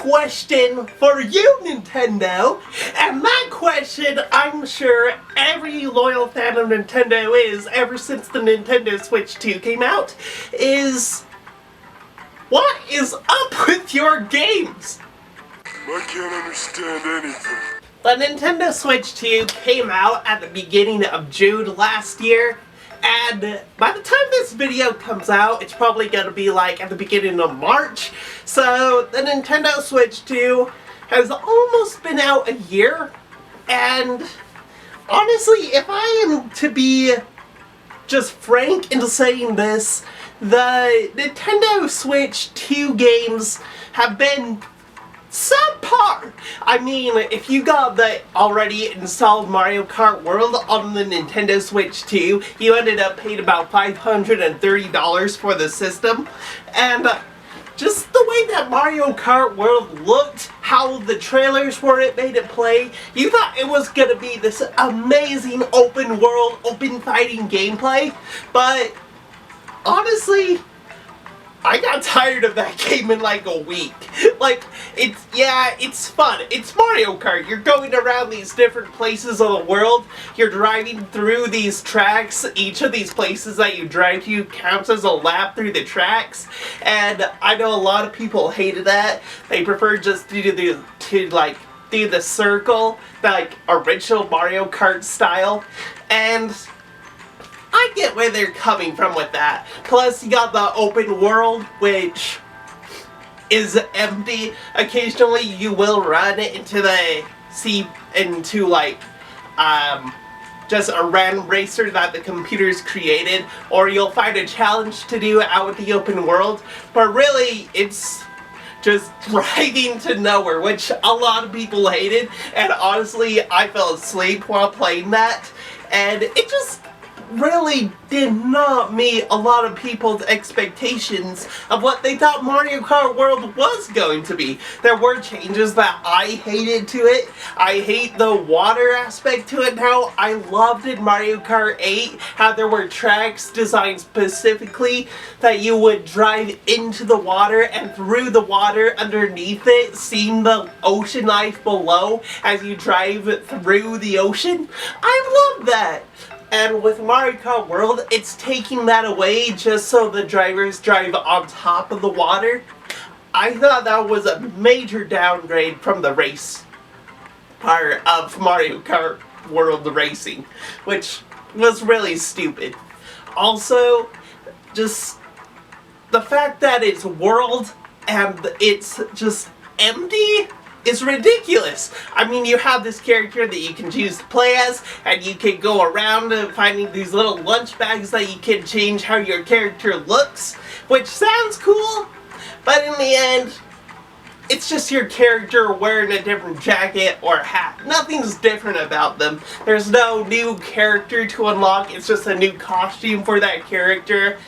question for you, Nintendo. And that question, I'm sure every loyal fan of Nintendo is, ever since the Nintendo Switch 2 came out, is what is up with your games? I can't understand anything. The Nintendo Switch 2 came out at the beginning of June last year, and by the time this video comes out, it's probably going to be like at the beginning of March. So the Nintendo Switch 2 has almost been out a year, and honestly, if I am to be just frank in saying this, the Nintendo Switch 2 games have been subpar. I mean, if you got the already installed MarioKart World on the Nintendo Switch 2, you ended up paying about $530 for the system. And just the way that Mario Kart World looked, how the trailers for it made it play, you thought it was gonna be this amazing open world, open fighting gameplay. But honestly, I got tired of that game in like a week. Like, it's fun. It's Mario Kart. You're going around these different places of the world. You're driving through these tracks. Each of these places that you drive to counts as a lap through the tracks. And I know a lot of people hated that. They prefer just to do the circle, like original Mario Kart style. And I get where they're coming from with that. Plus, you got the open world, which is empty. Occasionally, you will run into the sea, into like, just a random racer that the computer's created, or you'll find a challenge to do out in the open world. But really, it's just driving to nowhere, which a lot of people hated. And honestly, I fell asleep while playing that, and it just really did not meet a lot of people's expectations of what they thought Mario Kart World was going to be. There were changes that I hated to it. I hate the water aspect to it now. I loved in Mario Kart 8 how there were tracks designed specifically that you would drive into the water and through the water underneath it, seeing the ocean life below as you drive through the ocean. I love that. And with Mario Kart World, it's taking that away just so the drivers drive on top of the water. I thought that was a major downgrade from the race part of Mario Kart World racing, which was really stupid. Also, just the fact that it's world and it's just empty is ridiculous. I mean, you have this character that you can choose to play as, and you can go around finding these little lunch bags that you can change how your character looks, which sounds cool, but in the end, it's just your character wearing a different jacket or hat. Nothing's different about them. There's no new character to unlock. It's just a new costume for that character.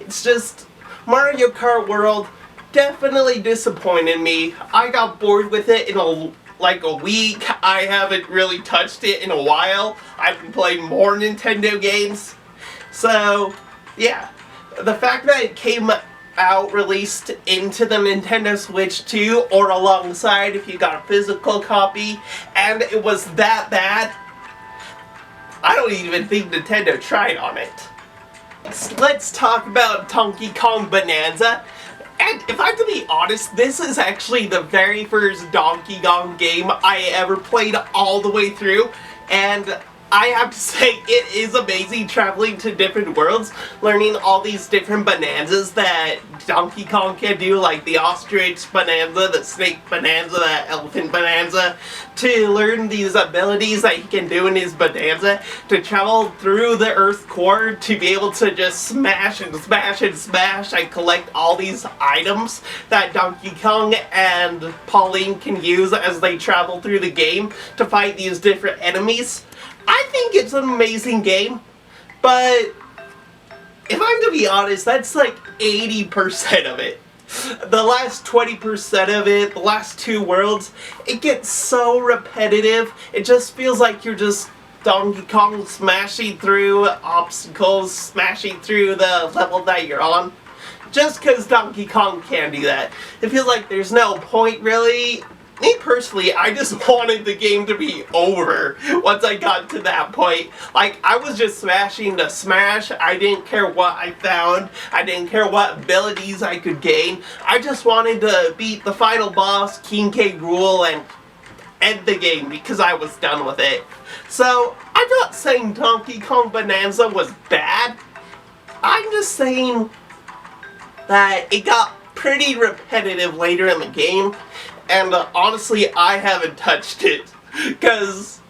It's just Mario Kart World definitely disappointed me. I got bored with it in a week. I haven't really touched it in a while. I've been playing more Nintendo games. So, yeah. The fact that it came out released into the Nintendo Switch 2 or alongside if you got a physical copy, and it was that bad, I don't even think Nintendo tried on it. Let's talk about Donkey Kong Bananza. And if I have to be honest, this is actually the very first Donkey Kong game I ever played all the way through, and I have to say, it is amazing traveling to different worlds, learning all these different bonanzas that Donkey Kong can do, like the ostrich bonanza, the snake bonanza, the elephant bonanza, to learn these abilities that he can do in his bonanza, to travel through the Earth core, to be able to just smash and smash and smash and collect all these items that Donkey Kong and Pauline can use as they travel through the game to fight these different enemies. I think it's an amazing game, but if I'm to be honest, that's like 80% of it. The last 20% of it, the last two worlds, it gets so repetitive. It just feels like you're just Donkey Kong smashing through obstacles, smashing through the level that you're on. just because Donkey Kong can do that. It feels like there's no point really. Me personally, I just wanted the game to be over once I got to that point. Like, I was just smashing to smash. I didn't care what I found. I didn't care what abilities I could gain. I just wanted to beat the final boss, King K. Rool, and end the game because I was done with it. So, I'm not saying Donkey Kong Bonanza was bad. I'm just saying that it got pretty repetitive later in the game. And honestly, I haven't touched it because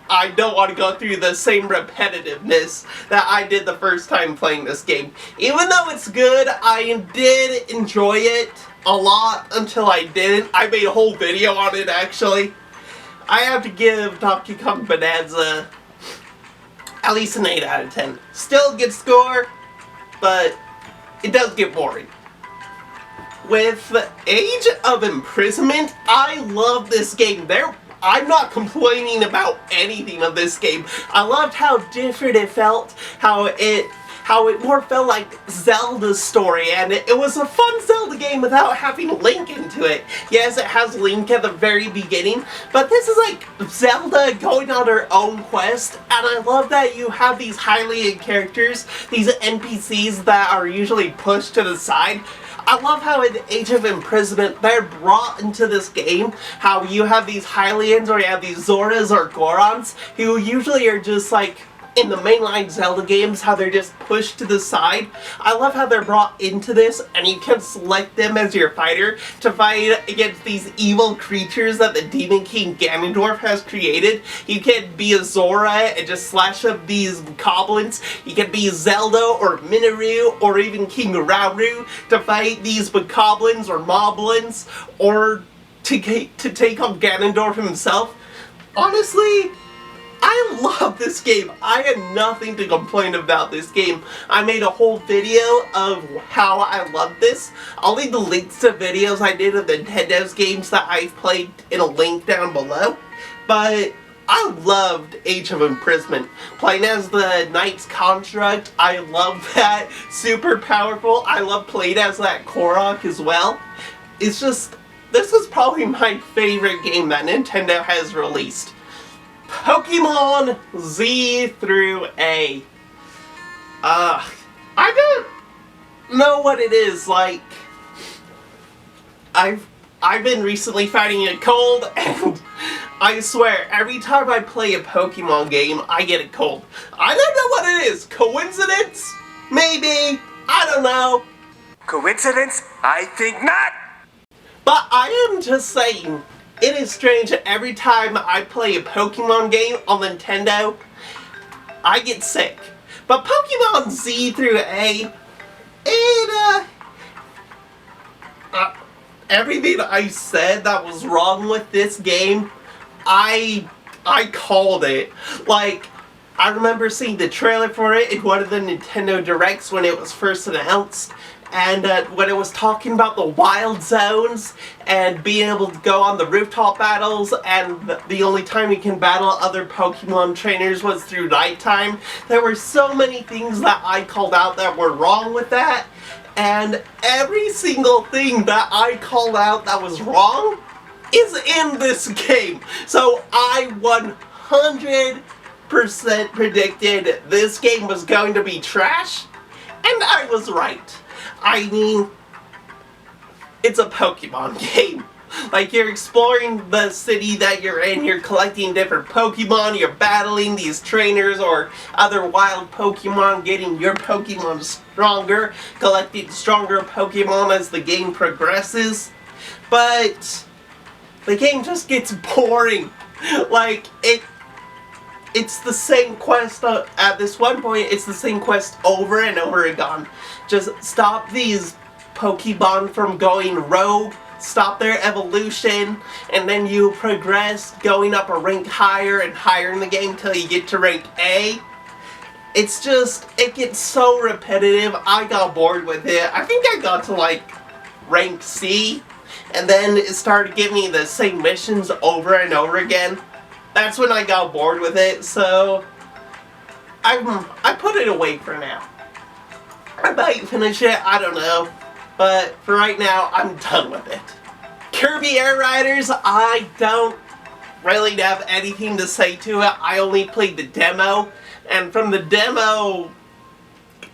I don't want to go through the same repetitiveness that I did the first time playing this game. Even though it's good, I did enjoy it a lot until I didn't. I made a whole video on it actually. I have to give Donkey Kong Bonanza at least an 8 out of 10. Still a good score, but it does get boring. With Age of Imprisonment, I love this game. I'm not complaining about anything of this game. I loved how different it felt, how it more felt like Zelda's story, and it was a fun Zelda game without having Link into it. Yes, it has Link at the very beginning, but this is like Zelda going on her own quest, and I love that you have these highly rated characters, these NPCs that are usually pushed to the side. I love how in Age of Imprisonment they're brought into this game, how you have these Hylians or you have these Zoras or Gorons who usually are just like in the mainline Zelda games, how they're just pushed to the side. I love how they're brought into this and you can select them as your fighter to fight against these evil creatures that the Demon King Ganondorf has created. You can be a Zora and just slash up these goblins. You can be Zelda or Minoru or even King Rauru to fight these bokoblins or moblins or to take on Ganondorf himself. Honestly, I love this game. I had nothing to complain about this game. I made a whole video of how I love this. I'll leave the links to videos I did of Nintendo's games that I've played in a link down below. But I loved Age of Imprisonment. Playing as the Knight's Construct, I love that. Super powerful. I love playing as that Korok as well. It's just, this is probably my favorite game that Nintendo has released. Pokemon Z through A. I don't know what it is, like, I've been recently fighting a cold, and I swear, every time I play a Pokemon game, I get a cold. I don't know what it is. Coincidence? Maybe. I don't know. Coincidence? I think not! But I am just saying, it is strange that every time I play a Pokemon game on Nintendo, I get sick. But Pokemon Z through A, everything I said that was wrong with this game, I called it. Like, I remember seeing the trailer for it in one of the Nintendo Directs when it was first announced. And when it was talking about the wild zones and being able to go on the rooftop battles and the only time you can battle other Pokemon trainers was through nighttime, there were so many things that I called out that were wrong with that. And every single thing that I called out that was wrong is in this game. So I 100% predicted this game was going to be trash, and I was right. I mean, it's a Pokemon game. Like, you're exploring the city that you're in, you're collecting different Pokemon, you're battling these trainers or other wild Pokemon, getting your Pokemon stronger, collecting stronger Pokemon as the game progresses. But the game just gets boring. Like, it's the same quest, at this one point, it's the same quest over and over again. Just stop these Pokemon from going rogue, stop their evolution, and then you progress going up a rank higher and higher in the game till you get to rank A. It's just, it gets so repetitive, I got bored with it. I think I got to like rank C, and then it started giving me the same missions over and over again. That's when I got bored with it, so I put it away for now. I I might finish it, I don't know. But for right now, I'm done with it. Kirby Air Riders, I don't really have anything to say to it. I only played the demo, and from the demo,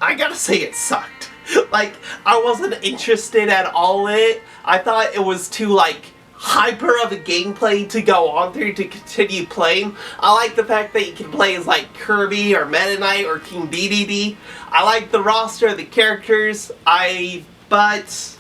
I gotta say it sucked. Like, I wasn't interested at all in it. I thought it was too, like, hyper of a gameplay to go on through to continue playing. I like the fact that you can play as, like, Kirby or Meta Knight or King DDD. I like the roster of the characters, but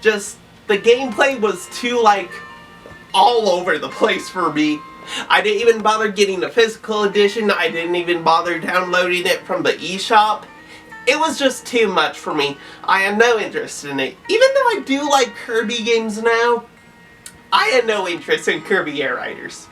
just the gameplay was too, like, all over the place for me. I didn't even bother getting the physical edition. I didn't even bother downloading it from the eShop. It was just too much for me. I had no interest in it. Even though I do like Kirby games now, I had no interest in Kirby Air Riders.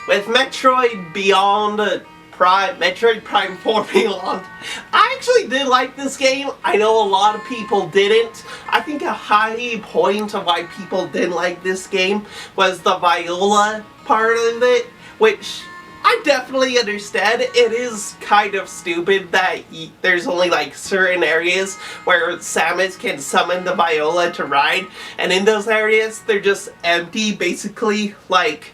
With Metroid Metroid Prime 4 Beyond, I actually did like this game. I know a lot of people didn't. I think a high point of why people didn't like this game was the Viola part of it, which I definitely understand. It is kind of stupid that there's only like certain areas where Samus can summon the Viola to ride, and in those areas they're just empty, basically. Like,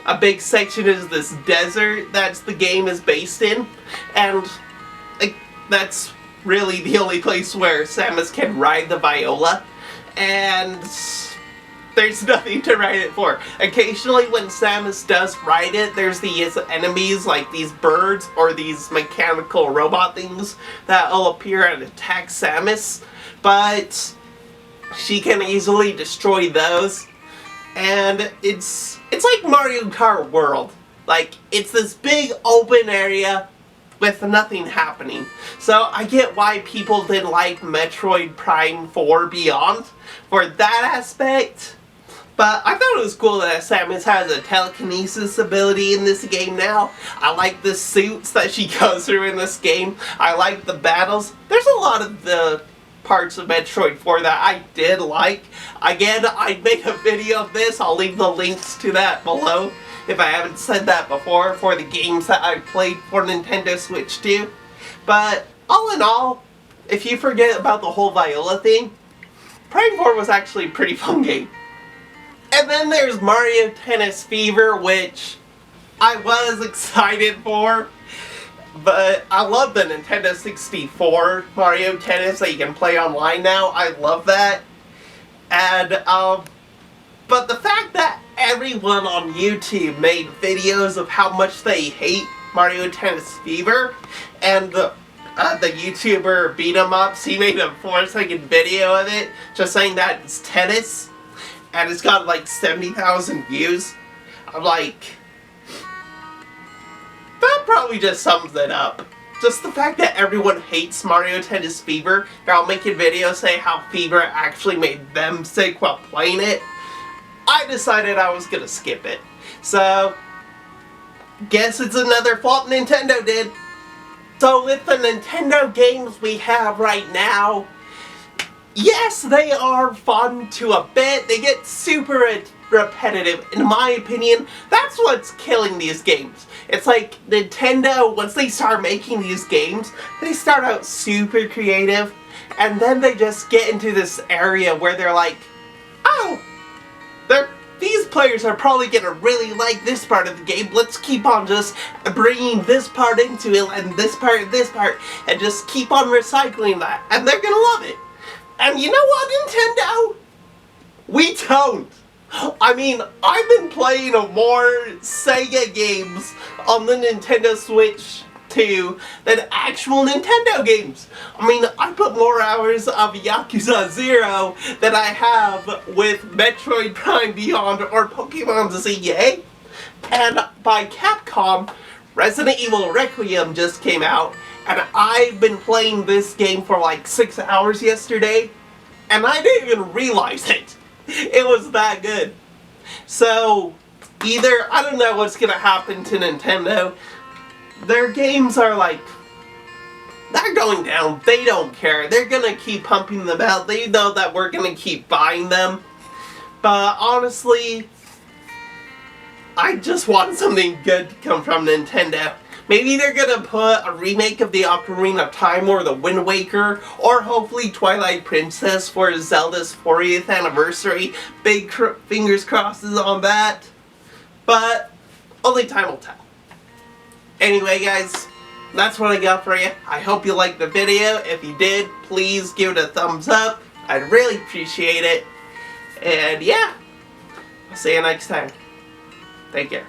a big section is this desert that's the game is based in, and like, that's really the only place where Samus can ride the Viola, and there's nothing to ride it for. Occasionally when Samus does ride it, there's these enemies like these birds or these mechanical robot things that will appear and attack Samus, but she can easily destroy those. And it's like MarioKart World. Like, it's this big open area with nothing happening. So I get why people didn't like Metroid Prime 4 Beyond for that aspect. But I thought it was cool that Samus has a telekinesis ability in this game now. I like the suits that she goes through in this game. I like the battles. There's a lot of the parts of Metroid 4 that I did like. Again, I made a video of this. I'll leave the links to that below if I haven't said that before, for the games that I played for Nintendo Switch 2. But all in all, if you forget about the whole Viola thing, Prime 4 was actually a pretty fun game. And then there's Mario Tennis Fever, which I was excited for. But I love the Nintendo 64 Mario Tennis that you can play online now. I love that. And, but the fact that everyone on YouTube made videos of how much they hate Mario Tennis Fever, and the YouTuber Beat 'em Ups, he made a 4-second video of it, just saying that it's tennis, and it's got like 70,000 views. I'm like, that probably just sums it up. Just the fact that everyone hates Mario Tennis Fever. They're all making videos saying how Fever actually made them sick while playing it. I decided I was gonna skip it. So, guess it's another fault Nintendo did. So with the Nintendo games we have right now, yes, they are fun to a bit. They get super repetitive. In my opinion, that's what's killing these games. It's like Nintendo, once they start making these games, they start out super creative, and then they just get into this area where they're like, oh, these players are probably gonna really like this part of the game. Let's keep on just bringing this part into it, and this part, and just keep on recycling that, and they're gonna love it. And you know what, Nintendo? We don't. I mean, I've been playing more Sega games on the Nintendo Switch 2 than actual Nintendo games. I mean, I put more hours of Yakuza 0 than I have with Metroid Prime Beyond or Pokemon ZA. And by Capcom, Resident Evil Requiem just came out, and I've been playing this game for like 6 hours yesterday, and I didn't even realize it. It was that good. So, either, I don't know what's gonna happen to Nintendo. Their games are like, they're going down. They don't care. They're gonna keep pumping them out. They know that we're gonna keep buying them. But honestly, I just want something good to come from Nintendo. Maybe they're gonna put a remake of the Ocarina of Time or the Wind Waker, or hopefully Twilight Princess for Zelda's 40th anniversary. Big fingers crosses on that. But only time will tell. Anyway guys, that's what I got for you. I hope you liked the video. If you did, please give it a thumbs up. I'd really appreciate it. And yeah, I'll see you next time. Take care.